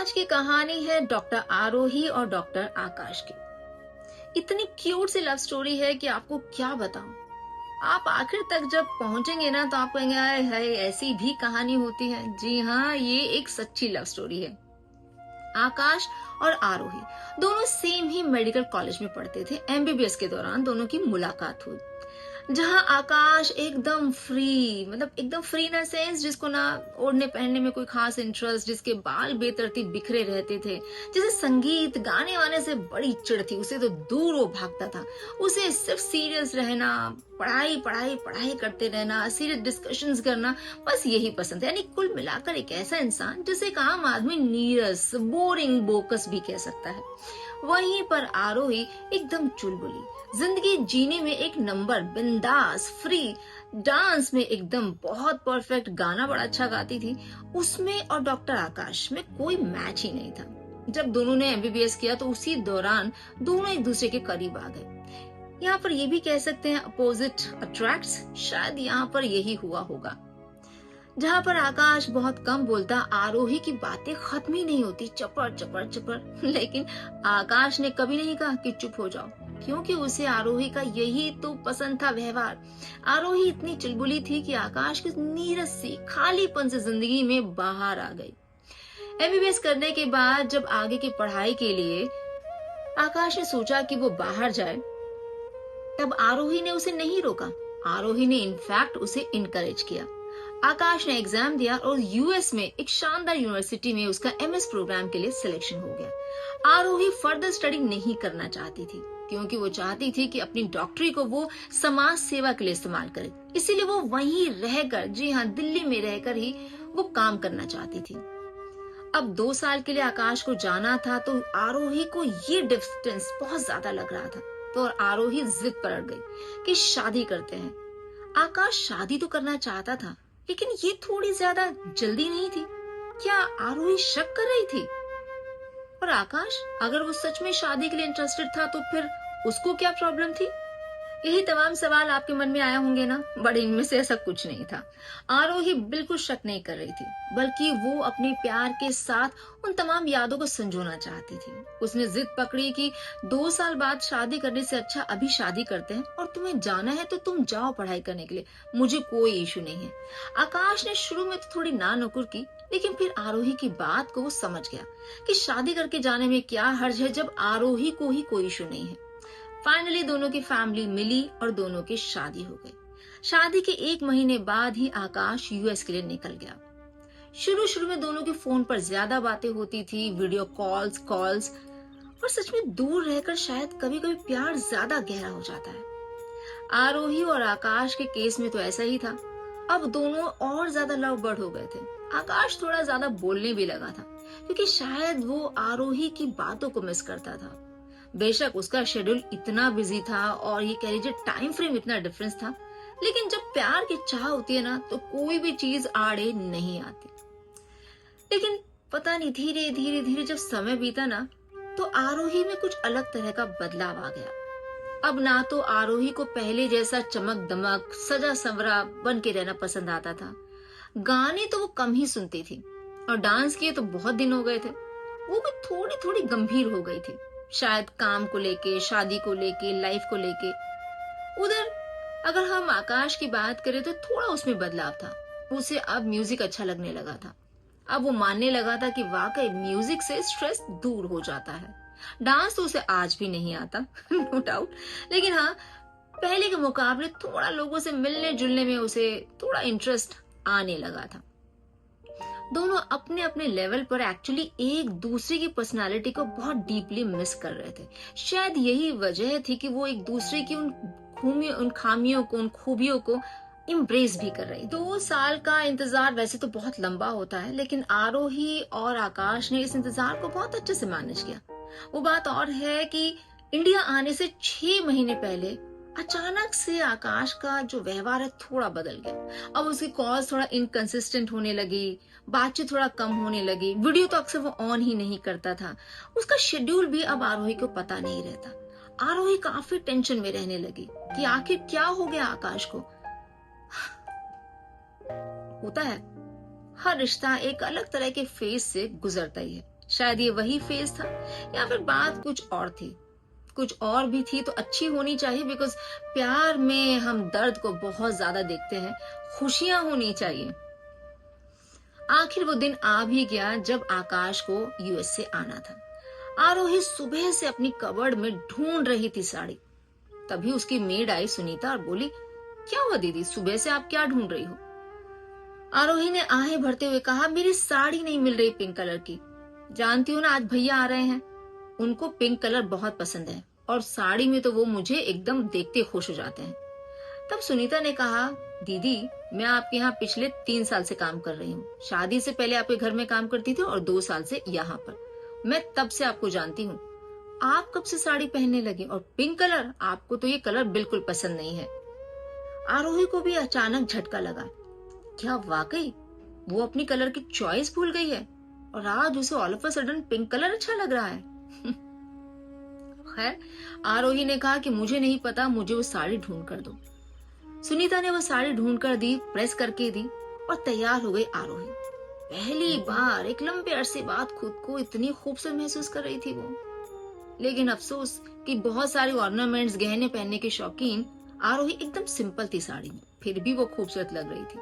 आज की कहानी है डॉक्टर आरोही और डॉक्टर आकाश की। इतनी क्यूट सी लव स्टोरी है कि आपको क्या बताऊं। आप आखिर तक जब पहुंचेंगे ना तो आप कहेंगे हाय हाय ऐसी भी कहानी होती है। जी हाँ, ये एक सच्ची लव स्टोरी है। आकाश और आरोही दोनों सेम ही मेडिकल कॉलेज में पढ़ते थे। एमबीबीएस के दौरान दोनों की मुलाकात हुई, जहां आकाश एकदम फ्री, मतलब एकदम फ्री इन सेंस जिसको ना ओढ़ने पहनने में कोई खास इंटरेस्ट, जिसके बाल बेतरतीब बिखरे रहते थे, जिसे संगीत गाने वाने से बड़ी चिढ़ थी, उसे तो दूर वो भागता था। उसे सिर्फ सीरियस रहना, पढ़ाई पढ़ाई पढ़ाई करते रहना, सीरियस डिस्कशंस करना, बस यही पसंद है। यानी कुल मिलाकर एक ऐसा इंसान जिसे एक आम आदमी नीरस, बोरिंग, बोकस भी कह सकता है। वहीं पर आरोही एकदम चुलबुली, जिंदगी जीने में एक नंबर, बिंदास, फ्री, डांस में एकदम बहुत परफेक्ट, गाना बड़ा अच्छा गाती थी। उसमें और डॉक्टर आकाश में कोई मैच ही नहीं था। जब दोनों ने एमबीबीएस किया तो उसी दौरान दोनों एक दूसरे के करीब आ गए। यहाँ पर ये भी कह सकते हैं अपोजिट अट्रैक्ट्स, शायद यहाँ पर यही हुआ होगा। जहाँ पर आकाश बहुत कम बोलता, आरोही की बातें खत्म ही नहीं होती, चपर चपर चपर। लेकिन आकाश ने कभी नहीं कहा कि चुप हो जाओ, क्योंकि उसे आरोही का यही तो पसंद था, व्यवहार। आरोही इतनी चुलबुली थी कि आकाश की नीरस सी खालीपन से जिंदगी में बाहर आ गई। एमबीबीएस करने के बाद जब आगे की पढ़ाई के लिए आकाश ने सोचा कि वो बाहर जाए, तब आरोही ने उसे नहीं रोका। आरोही ने इनफैक्ट उसे इनकरेज किया। आकाश ने एग्जाम दिया और यूएस में एक शानदार यूनिवर्सिटी में उसका एमएस प्रोग्राम के लिए सिलेक्शन हो गया। आरोही फर्दर स्टडी नहीं करना चाहती थी, क्योंकि वो चाहती थी कि अपनी डॉक्टरी को वो समाज सेवा के लिए इस्तेमाल करे। इसीलिए वो वहीं रहकर, जी हाँ, दिल्ली में रहकर ही वो काम करना चाहती थी। अब 2 साल के लिए आकाश को जाना था, तो आरोही को ये डिस्टेंस बहुत ज्यादा लग रहा था। तो आरोही जिद पर अड़ गई कि शादी करते हैं। आकाश शादी तो करना चाहता था, लेकिन ये थोड़ी ज्यादा जल्दी नहीं थी? क्या आरोही शक कर रही थी? और आकाश, अगर वो सच में शादी के लिए इंटरेस्टेड था तो फिर उसको क्या प्रॉब्लम थी? यही तमाम सवाल आपके मन में आया होंगे ना, बट इनमें से ऐसा कुछ नहीं था। आरोही बिल्कुल शक नहीं कर रही थी, बल्कि वो अपने प्यार के साथ उन तमाम यादों को संजोना चाहती थी। उसने जिद पकड़ी कि 2 साल बाद शादी करने से अच्छा अभी शादी करते हैं, और तुम्हें जाना है तो तुम जाओ पढ़ाई करने के लिए, मुझे कोई इशू नहीं है। आकाश ने शुरू में तो थोड़ी ना नुकुर की, लेकिन फिर आरोही की बात को वो समझ गया कि शादी करके जाने में क्या हर्ज है जब आरोही को ही कोई इशू नहीं है। फाइनली दोनों की फैमिली मिली और दोनों की शादी हो गई। शादी के 1 महीने बाद ही आकाश यूएस के लिए निकल गया। शुरू शुरू में दोनों के फोन पर ज्यादा बातें होती थी, वीडियो कॉल्स, और सच में दूर रहकर शायद कभी कभी प्यार ज्यादा गहरा हो जाता है। आरोही और आकाश के केस में तो ऐसा ही था। अब दोनों और ज्यादा लव बर्ड हो गए थे। आकाश थोड़ा ज्यादा बोलने भी लगा था, क्योंकि शायद वो आरोही की बातों को मिस करता था। बेशक उसका शेड्यूल इतना बिजी था और ये कह लीजिए टाइम फ्रेम इतना डिफरेंस था, लेकिन जब प्यार की चाह होती है ना, तो कोई भी चीज आड़े नहीं आती। लेकिन पता नहीं, धीरे धीरे धीरे जब समय बीता ना, तो आरोही में कुछ अलग तरह का बदलाव आ गया। अब ना तो आरोही को पहले जैसा चमक दमक, सजा संवरा बन के रहना पसंद आता था। गाने तो वो कम ही सुनती थी, और डांस किए तो बहुत दिन हो गए थे। वो भी थोड़ी थोड़ी गंभीर हो गई थी, शायद काम को लेके, शादी को लेके, लाइफ को लेके। उधर अगर हम आकाश की बात करें तो थोड़ा उसमें बदलाव था। उसे अब म्यूजिक अच्छा लगने लगा था। अब वो मानने लगा था कि वाकई म्यूजिक से स्ट्रेस दूर हो जाता है। डांस तो उसे आज भी नहीं आता, नो डाउट, लेकिन हाँ, पहले के मुकाबले थोड़ा लोगों से मिलने जुलने में उसे थोड़ा इंटरेस्ट आने लगा था। दोनों अपने अपने लेवल पर एक्चुअली एक दूसरे की पर्सनालिटी को बहुत डीपली मिस कर रहे थे। शायद यही वजह थी कि वो एक दूसरे की उन खामियों को, उन खूबियों को इम्ब्रेस भी कर रही। 2 साल का इंतजार वैसे तो बहुत लंबा होता है, लेकिन आरोही और आकाश ने इस इंतजार को बहुत अच्छे से मैनेज किया। वो बात और है कि इंडिया आने से 6 महीने पहले अचानक से आकाश का जो व्यवहार है थोड़ा बदल गया। अब उसकी कॉल्स थोड़ा इनकंसिस्टेंट होने लगी, बातचीत थोड़ा कम होने लगी, वीडियो तो अक्सर वो ऑन ही नहीं करता था। उसका शेड्यूल भी अब आरोही को पता नहीं रहता। आरोही काफी टेंशन में रहने लगी कि आखिर क्या हो गया आकाश को। होता है, हर रिश्ता एक अलग तरह के फेज से गुजरता ही है। शायद ये वही फेज था, या फिर बात कुछ और थी। कुछ और भी थी तो अच्छी होनी चाहिए, बिकॉज प्यार में हम दर्द को बहुत ज्यादा देखते हैं, खुशियां होनी चाहिए। आखिर वो दिन आ भी गया जब आकाश को यूएस से आना था। आरोही सुबह से अपनी कबर्ड में ढूंढ रही थी साड़ी। तभी उसकी मेड आई सुनीता और बोली, क्या हुआ दीदी, सुबह से आप क्या ढूंढ रही हो? आरोही ने आहें भरते हुए कहा, मेरी साड़ी नहीं मिल रही पिंक कलर की। जानती हो ना, आज भैया आ रहे हैं, उनको पिंक कलर बहुत पसंद है और साड़ी में तो वो मुझे एकदम देखते खुश हो जाते हैं। तब सुनीता ने कहा, दीदी मैं आपके यहाँ पिछले 3 साल से काम कर रही हूँ। शादी से पहले आपके घर में काम करती थी और 2 साल से यहाँ पर। मैं तब से आपको जानती हूँ। आप कब से साड़ी पहनने लगे? और पिंक कलर, आपको तो ये कलर बिल्कुल पसंद नहीं है। आरोही को भी अचानक झटका लगा। क्या वाकई वो अपनी कलर की चॉइस भूल गई है और आज उसे all of a sudden pink colour अच्छा लग रहा है? खैर, आरोही ने कहा कि मुझे नहीं पता, मुझे वो साड़ी ढूंढ कर दो। सुनीता ने वो साड़ी ढूंढ कर दी, प्रेस करके दी और तैयार हो गई आरोही। पहली बार एक लंबे अरसे बाद खुद को इतनी खूबसूरत महसूस कर रही थी वो। लेकिन अफसोस कि बहुत सारे ऑर्नामेंट्स, गहने पहनने के शौकीन, आरोही एकदम सिंपल थी साड़ी में, फिर भी वो खूबसूरत लग रही थी।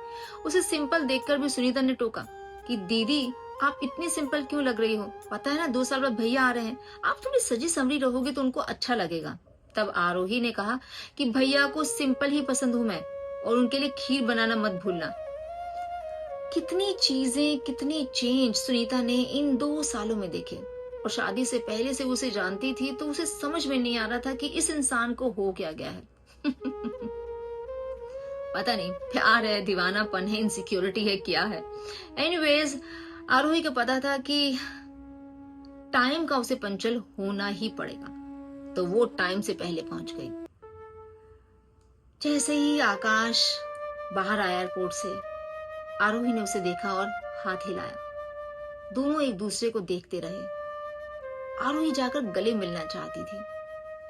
उसे सिंपल देखकर भी सुनीता ने टोका कि दीदी आप इतनी सिंपल क्यों लग रही हो? पता है ना 2 साल बाद भैया आ रहे हैं, आप थोड़ी सजी संवरी रहोगे तो उनको अच्छा लगेगा। तब आरोही ने कहा कि भैया को सिंपल ही पसंद हूं मैं, और उनके लिए खीर बनाना मत भूलना। कितनी चीजें, कितनी चेंज सुनीता ने इन 2 सालों में देखे। और शादी से पहले से उसे जानती थी तो उसे समझ में नहीं आ रहा था कि इस इंसान को हो क्या गया है। पता नहीं प्यार है, दीवानापन है, इनसिक्योरिटी है, क्या है। एनीवेज, आरोही को पता था कि टाइम का उसे पंचल होना ही पड़ेगा, तो वो टाइम से पहले पहुंच गई। जैसे ही आकाश बाहर आया एयरपोर्ट से, आरोही ने उसे देखा और हाथ हिलाया। दोनों एक दूसरे को देखते रहे। आरोही जाकर गले मिलना चाहती थी,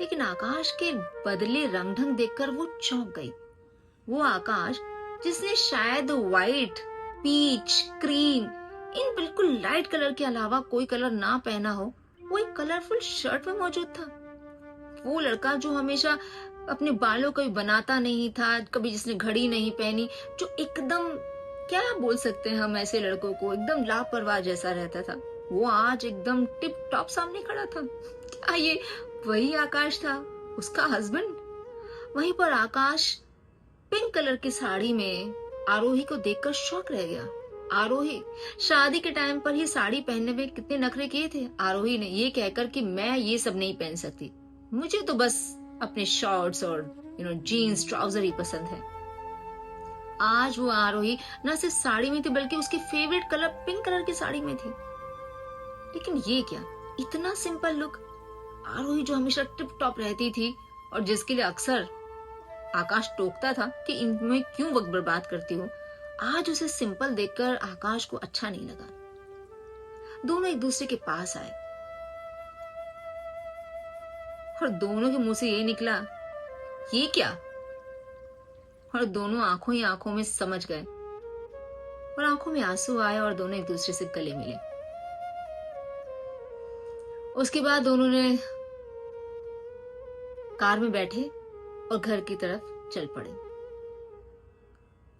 लेकिन आकाश के बदले रंग ढंग देखकर वो चौंक गई। वो आकाश जिसने शायद व्हाइट, पीच, क्रीम, इन बिल्कुल लाइट कलर के अलावा कोई कलर ना पहना हो, वो एक कलरफुल शर्ट में मौजूद था। वो लड़का जो हमेशा अपने बालों को बनाता नहीं था, कभी जिसने घड़ी नहीं पहनी, जो एकदम, क्या बोल सकते हैं हम ऐसे लड़कों को, एकदम लापरवाह जैसा रहता था, वो आज एकदम टिप टॉप सामने खड़ा था। क्या ये वही आकाश था, उसका हस्बैंड? वहीं पर आकाश पिंक कलर की साड़ी में आरोही को देखकर शॉक रह गया। आरोही शादी के टाइम पर ही साड़ी पहनने में कितने नखरे किए थे आरोही ने, ये कहकर कि मैं ये सब नहीं पहन सकती, मुझे तो बस अपने शॉर्ट्स और जीन्स, ट्राउजर ही पसंद है। आज वो आरोही न सिर्फ साड़ी में थी बल्कि उसकी फेवरेट कलर पिंक कलर की साड़ी में थी। लेकिन ये क्या, इतना सिंपल लुक। आरोही जो हमेशा टिप टॉप रहती थी और जिसके लिए अक्सर आकाश टोकता था कि इनमें क्यों वक्त बर्बाद करती हो, आज उसे सिंपल देखकर आकाश को अच्छा नहीं लगा। दोनों एक दूसरे के पास आए और दोनों के मुंह से ये निकला, ये क्या? और दोनों आंखों ही आंखों में समझ गए और आंखों में आंसू आए और दोनों एक दूसरे से गले मिले। उसके बाद दोनों ने कार में बैठे और घर की तरफ चल पड़े।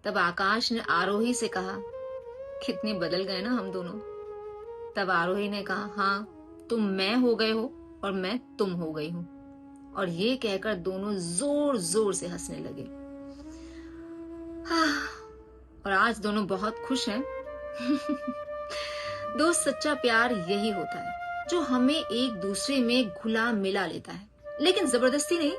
तब आकाश ने आरोही से कहा, कितने बदल गए ना हम दोनों। तब आरोही ने कहा, हाँ तुम मैं हो गए हो और मैं तुम हो गई हूं। और ये कहकर दोनों जोर जोर से हंसने लगे। हाँ, और आज दोनों बहुत खुश हैं। दोस्त, सच्चा प्यार यही होता है जो हमें एक दूसरे में घुला मिला लेता है, लेकिन जबरदस्ती नहीं,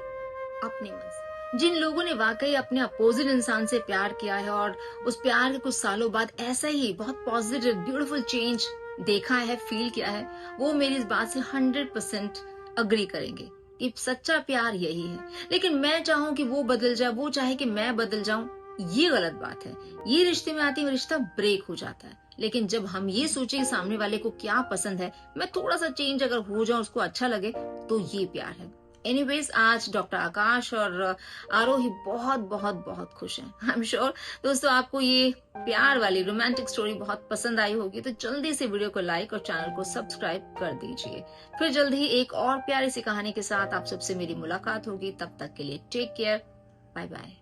अपने मन से। जिन लोगों ने वाकई अपने अपोजिट इंसान से प्यार किया है और उस प्यार के कुछ सालों बाद ऐसा ही बहुत पॉजिटिव ब्यूटीफुल चेंज देखा है, फील किया है, वो मेरी इस बात से 100% अग्री करेंगे कि सच्चा प्यार यही है। लेकिन मैं चाहूं कि वो बदल जाए, वो चाहे कि मैं बदल जाऊं, ये गलत बात है। ये रिश्ते में आते हुए रिश्ता ब्रेक हो जाता है। लेकिन जब हम ये सोचे कि सामने वाले को क्या पसंद है, मैं थोड़ा सा चेंज अगर हो जाऊं, उसको अच्छा लगे, तो ये प्यार है। एनीवेज आज डॉक्टर आकाश और आरोही बहुत बहुत बहुत खुश हैं। आई एम श्योर दोस्तों आपको ये प्यार वाली रोमांटिक स्टोरी बहुत पसंद आई होगी, तो जल्दी से वीडियो को लाइक और चैनल को सब्सक्राइब कर दीजिए। फिर जल्द ही एक और प्यारी सी कहानी के साथ आप सबसे मेरी मुलाकात होगी। तब तक के लिए टेक केयर, बाय बाय।